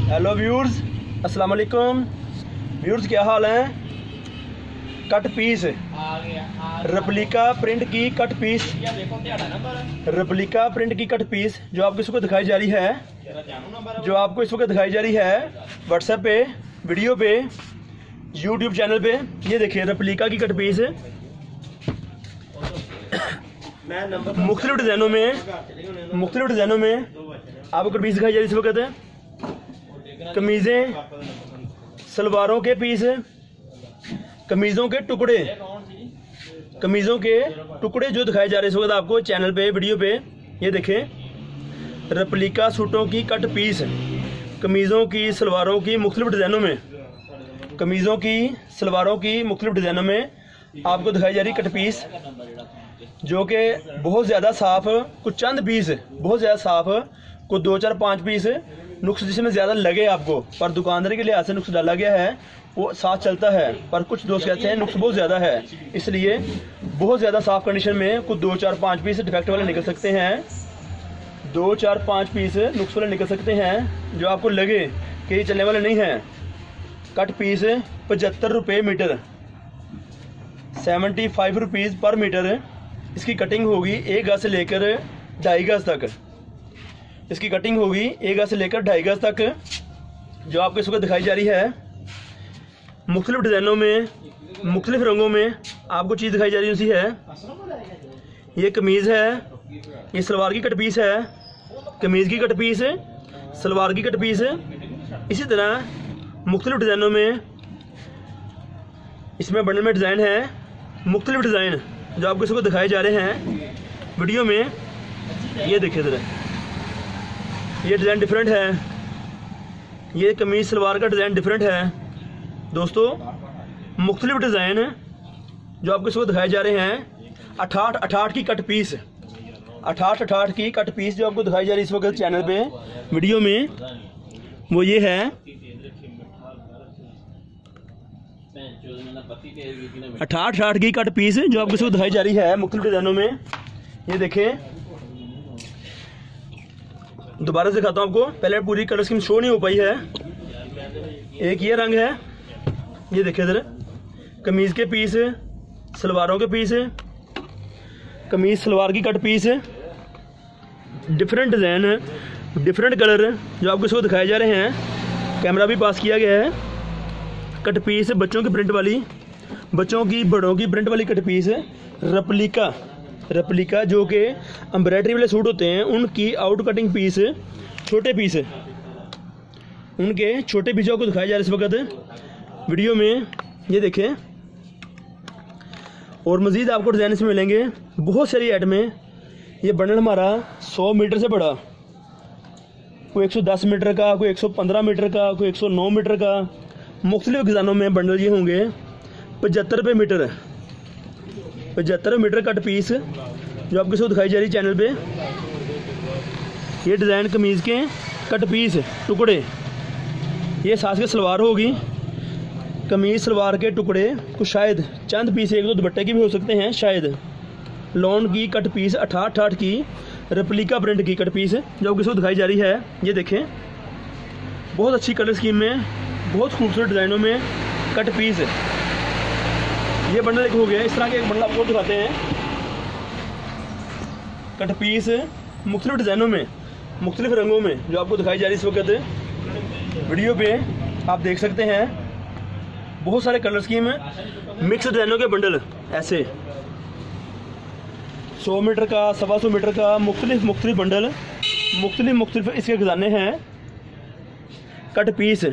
Hello viewers, अस्सलाम वालेकुम viewers, क्या हाल है। कट पीस रेप्लिका प्रिंट की कट पीस, रेप्लिका प्रिंट की कट पीस जो आपको इस वक्त दिखाई जा रही है, व्हाट्सएप पे, वीडियो पे, यूट्यूब चैनल पे। ये देखिए रेप्लिका की कट पीस मुख्तलिफ डिज़ाइनों में आपको कट पीस दिखाई जा रही है इस वक्त। कमीज़ें, सलवारों के पीस, कमीज़ों के टुकड़े जो दिखाए जा रहे हैं इस वक्त आपको चैनल पे, वीडियो पे। ये देखें रेप्लिका सूटों की कट पीस, कमीज़ों की सलवारों की मुख्तलिफ डिज़ाइनों में, आपको दिखाई जा रही कट पीस जो कि बहुत ज़्यादा साफ़, कुछ चंद पीस बहुत ज़्यादा साफ़, कुछ 2, 4, 5 पीस नुक्स जिसमें ज़्यादा लगे आपको, पर दुकानदारी के लिहाज से नुक्स डाला गया है, वो साथ चलता है। पर कुछ दोस्त कहते हैं नुक्स बहुत ज़्यादा है, इसलिए बहुत ज़्यादा साफ़ कंडीशन में कुछ 2, 4, 5 पीस डिफेक्ट वाले निकल सकते हैं। 2, 4, 5 पीस नुक्स वाले निकल सकते हैं जो आपको लगे कि ये चलने वाले नहीं हैं। कट पीस 75 रुपये मीटर, 75 रुपीज़ पर मीटर। इसकी कटिंग होगी 1 गज से लेकर 2.5 गज तक। इसकी कटिंग होगी 1 गज से लेकर 2.5 गज तक, जो आपको इस वक्त दिखाई जा रही है। मुख्तलिफ डिज़ाइनों में, मुख्तलिफ रंगों में आपको चीज़ दिखाई जा रही है। ये कमीज़ है, ये सलवार की कट पीस है, कमीज़ की कट पीस, सलवार की कट पीस। इसी तरह मुख्तलिफ डिज़ाइनों में इसमें बंडल में डिज़ाइन है, मुख्तलिफ डिज़ाइन जो आपको इसको दिखाए जा रहे हैं वीडियो में। ये देखिए ज़रा, ये डिज़ाइन डिफरेंट है, ये कमीज़ सलवार का डिज़ाइन डिफरेंट है दोस्तों। मुख्तलिफ डिज़ाइन जो आपको इसको दिखाए जा रहे हैं। 68 की कट पीस, 68 की कट पीस जो आपको दिखाई जा रही है इस वक्त चैनल पे, वीडियो में, वो ये है 68 की कट पीस जो आपको इसको दिखाई जा रही है मुख्तलिफ डिज़ाइनों में। ये देखें, दोबारा से दिखाता हूँ आपको, पहले पूरी कलर स्कीम शो नहीं हो पाई है। एक ये रंग है, ये देखिए इधर, कमीज़ के पीस, सलवारों के पीस, कमीज़ सलवार की cut piece, different design, different colour जो आपको इसको दिखाए जा रहे हैं। कैमरा भी पास किया गया है। कट पीस बच्चों की प्रिंट वाली, बच्चों की, बड़ों की प्रिंट वाली कट पीस, रेप्लिका जो कि एम्ब्रॉयडरी वाले सूट होते हैं उनकी आउट कटिंग पीस, छोटे पीस, उनके छोटे पीस आपको दिखाए जा रहे हैं इस वक्त वीडियो में। ये देखें, और मज़ीद आपको डिज़ाइन इसमें मिलेंगे, बहुत सारी आइटमें। ये बंडल हमारा 100 मीटर से बड़ा, कोई 110 मीटर का, कोई 115 मीटर का, कोई 109 मीटर का, मुख्तलिफ डिज़ाइनों में बंडल ये होंगे। 75 रुपये मीटर, 75 मीटर कट पीस जो आपको इसको दिखाई जा रही चैनल पे। ये डिज़ाइन कमीज़ के कट पीस टुकड़े, ये साथ के सलवार होगी, कमीज़ सलवार के टुकड़े, कुछ शायद चंद पीस 1-2 दुपट्टे की भी हो सकते हैं शायद। लॉन की कट पीस 68 की रेप्लिका प्रिंट की कट पीस जो आपको इसको दिखाई जा रही है। ये देखें, बहुत अच्छी कलर स्कीम में, बहुत खूबसूरत डिज़ाइनों में कट पीस। ये बंडल एक हो गया, इस तरह के एक बंडल आपको दिखाते हैं। कट पीस मुख्तलिफ डिज़ाइनों में, मुख्तलिफ रंगों में जो आपको दिखाई जा रही है इस वक्त वीडियो पे, आप देख सकते हैं। बहुत सारे कलर स्कीम है, मिक्स डिज़ाइनों के बंडल ऐसे 100 मीटर का, 125 मीटर का, मुख्तलिफ बंडल, मुख्तलिफ इसके खजाने हैं। कट पीस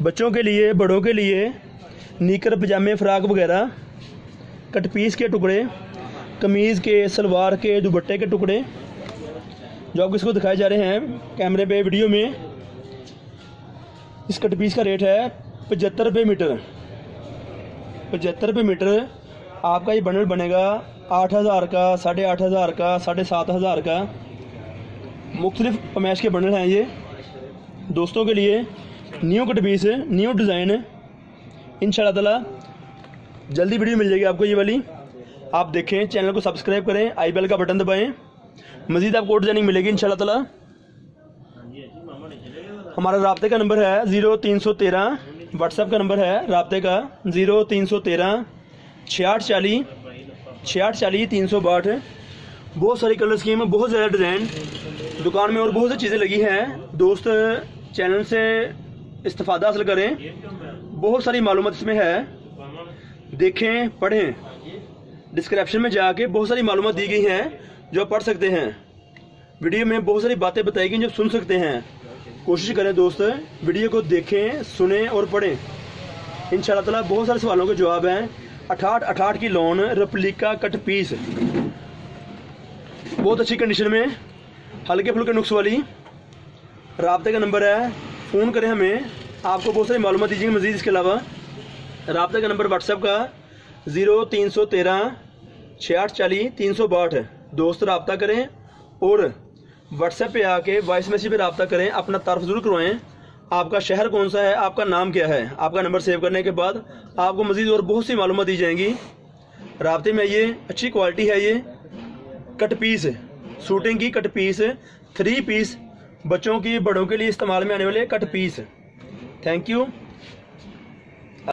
बच्चों के लिए, बड़ों के लिए, नीकर, पजामे, फ्राक वगैरह, कट पीस के टुकड़े, कमीज़ के, सलवार के, दुपट्टे के टुकड़े जो आपको इसको दिखाए जा रहे हैं कैमरे पे, वीडियो में। इस कट पीस का रेट है 75 रुपये मीटर, 75 रुपये मीटर। आपका ये बंडल बनेगा 8,000 का, 8,500 का, 7,500 का। मुख्तलिफ पमैश के बंडल हैं ये दोस्तों के लिए। New cut piece, new design, इंशाल्लाह ताला जल्दी वीडियो मिल जाएगी आपको ये वाली। आप देखें, चैनल को सब्सक्राइब करें, आई बेल का बटन दबाएं। मज़ीद आपको और डिज़ाइनिंग मिलेगी इंशाल्लाह ताला। हमारा राब्ते का नंबर है 0313, व्हाट्सएप का नंबर है राब्ते का 0313 6640 6640 362। बहुत सारी कलर स्कीम, बहुत ज़्यादा डिज़ाइन दुकान में और बहुत सी चीज़ें लगी हैं। दोस्त चैनल से इस्तेफादा हासिल करें, बहुत सारी मालूमात इसमें है, देखें पढ़ें। डिस्क्रिप्शन में जाके बहुत सारी मालूमात दी गई हैं जो आप पढ़ सकते हैं। वीडियो में बहुत सारी बातें बताई गई जो सुन सकते हैं। कोशिश करें दोस्त, वीडियो को देखें, सुने और पढ़ें। इंशाअल्लाह ताला बहुत सारे सवालों के जवाब हैं। 68 की लोन रेप्लिका कट पीस, बहुत अच्छी कंडीशन में, हल्के फुल्के नुक्स वाली। राब्ते का नंबर है, फ़ोन करें हमें, आपको बहुत सारी मालूमात दीजिएंगे मज़ीद। इसके अलावा राब्ते का नंबर व्हाट्सएप का 0313 6640 362। दोस्त रब्ता करें और व्हाट्सएप पे आके वॉइस मैसेज पे रब्ता करें, अपना तारुफ ज़रूर करवाएं। आपका शहर कौन सा है, आपका नाम क्या है। आपका नंबर सेव करने के बाद आपको मज़ीद और बहुत सी मालूमात दी जाएंगी। राब्ते में ये अच्छी क्वालिटी है। ये कट पीस, शूटिंग की कट पीस, 3 पीस, बच्चों की बड़ों के लिए इस्तेमाल में आने वाले कट पीस। Thank you.